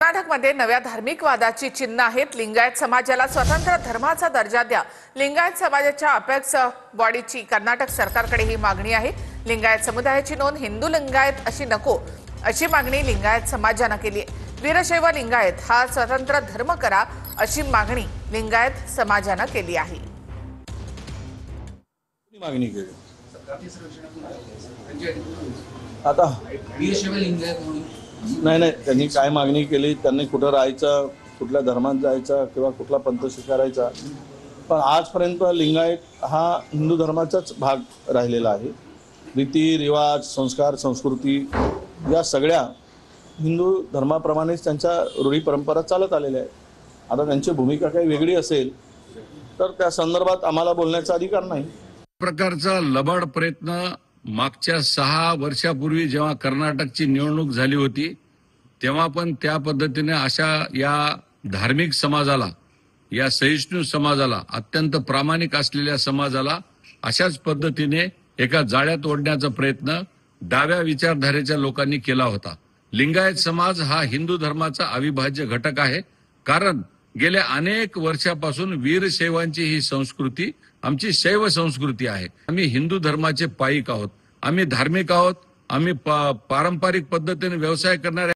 कर्नाटकमध्ये नव्या धार्मिक वादाची चिन्ह आहेत। लिंगायत समाजाला स्वतंत्र धर्माचा दर्जा द्या। लिंगायत समाजाच्या अपेक्स बॉडीची कर्नाटक सरकारकडे ही मागणी आहे। लिंगायत समुदायाची नोंद हिंदू लिंगायत अशी नको अशी मागणी लिंगायत समाजाने केली आहे। वीरशैव लिंगायत हा स्वतंत्र धर्म करा अशी मागणी लिंगायत समाजाने केली आहे। मागणी केली आता वीरशैव लिंगायत म्हणून नाही त्यांनी काय मागणी केली, त्यांनी कुठं राहायचं, कुठल्या धर्मात जायचं किंवा कुठला पंथ स्वीकारायचा, पण आजपर्यंत लिंगायत हा हिंदू धर्माचाच भाग राहिलेला आहे। रीती रिवाज, संस्कार, संस्कृती या सगळ्या हिंदू धर्माप्रमाणेच त्यांच्या रूढी परंपरा चालत आलेल्या आहेत। आता त्यांची भूमिका काही वेगळी असेल तर त्या संदर्भात आम्हाला बोलण्याचा अधिकार नाही। प्रकारचा लबाड प्रयत्न मागच्या 6 वर्षापूर्वी जेव्हा कर्नाटकची निवडणूक झाली होती तेव्हा पण त्या पद्धतीने अशा या धार्मिक समाजाला, या सहिष्णू समाजाला, अत्यंत प्रामाणिक असलेल्या समाजाला अशाच पद्धतीने एका जाळ्यात ओढण्याचा प्रयत्न डाव्या विचारधारेच्या लोकांनी केला होता। लिंगायत समाज हा हिंदू धर्माचा अविभाज्य घटक आहे, कारण गेल्या अनेक वर्षापासून वीरशैवांची ही संस्कृती आमची शैव संस्कृती आहे। आम्ही हिंदू धर्माचे पाईक आहोत, आम्ही धार्मिक आहोत, आम्ही पारंपरिक पद्धतीने व्यवसाय करणारे